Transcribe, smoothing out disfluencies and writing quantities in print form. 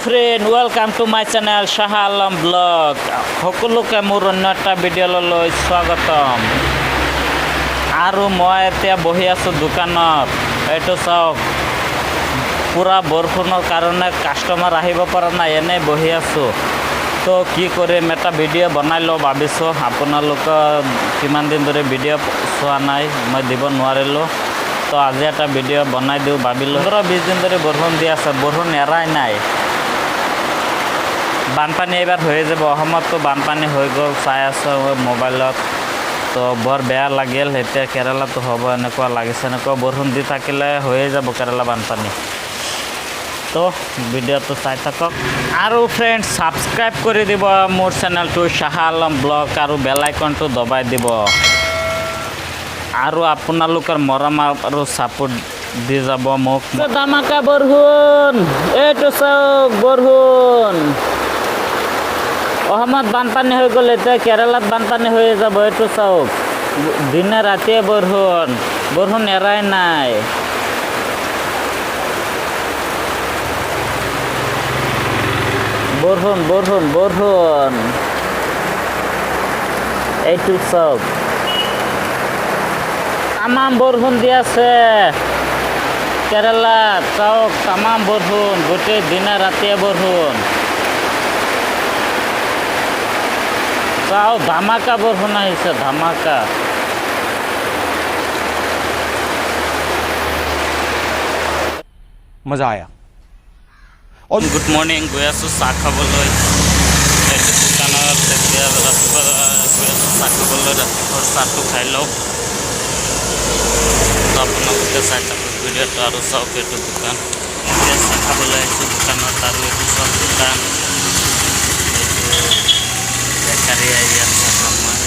friend welcome to my channel Shah Alam blog সকলোকে মোৰ অন্য এটা ভিডিঅ'লৈ স্বাগতম আৰু মই এতিয়া বহি আছোঁ দোকানত এইটো চাওক পুৰা বৰষুণৰ কাৰণে কাষ্টমাৰ আহিব পৰা নাই এনেই বহি আছোঁ তো কি কৰিম এটা ভিডিঅ' বনাই লওঁ ভাবিছোঁ আপোনালোকে কিমান দিন ধৰি ভিডিঅ' চোৱা নাই মই দিব নোৱাৰিলোঁ তো আজি এটা ভিডিঅ' বনাই দিওঁ ভাবিলোঁ 15-20 দিন ধৰি বৰষুণ দি আছে বৰষুণ এৰাই নাই বানপানী এইবাৰ হৈ যাব অসমতো বানপানী হৈ গ'ল চাই আছোঁ মোবাইলত তো বৰ বেয়া লাগিল এতিয়া কেৰালাতো হ'ব এনেকুৱা লাগিছে এনেকুৱা বৰষুণ দি থাকিলে হৈয়ে যাব কেৰালা বানপানী তো ভিডিঅ'টো চাই থাকক আৰু ফ্ৰেণ্ড ছাবস্ক্ৰাইব কৰি দিব মোৰ চেনেলটো শাহ আলম ব্লগ আৰু বেল আইকনটো দবাই দিব আৰু আপোনালোকৰ মৰম আৰু ছাপোৰ্ট দি যাব মোক ধামাকা বৰষুণ এইটো চাওক বৰষুণ অসমত বানপানী হৈ গ'ল এতিয়া কেৰালাত বানপানী হৈ যাব এইটো চাওক দিনে ৰাতিয়ে বৰষুণ এৰাই নাই বৰষুণ এইটো চাওক তামাম বৰষুণ দি আছে কেৰালাত চাওক তামাম বৰষুণ গোটেই দিনে ৰাতিয়ে বৰষুণ চাওক ধামাকা বৰষুণ আহিছে ধামাকা मज़ा आया और गुड मॉर्निंग गई आছোঁ চাহ খাবলৈ এইটো দোকানত এতিয়া ৰাতিপুৱা গৈ আছোঁ চাহ খাবলৈ ৰাতিপুৱাৰ চাহটো খাই লওঁ তো আপোনালোকে চাই থাকক ভিডিঅ'টো আৰু চাওক এইটো দোকান এতিয়া চাহ খাবলৈ আহিছোঁ দোকানত আৰু এইটো চব দোকান এইটো বেকাৰী আহি আছে আমাৰ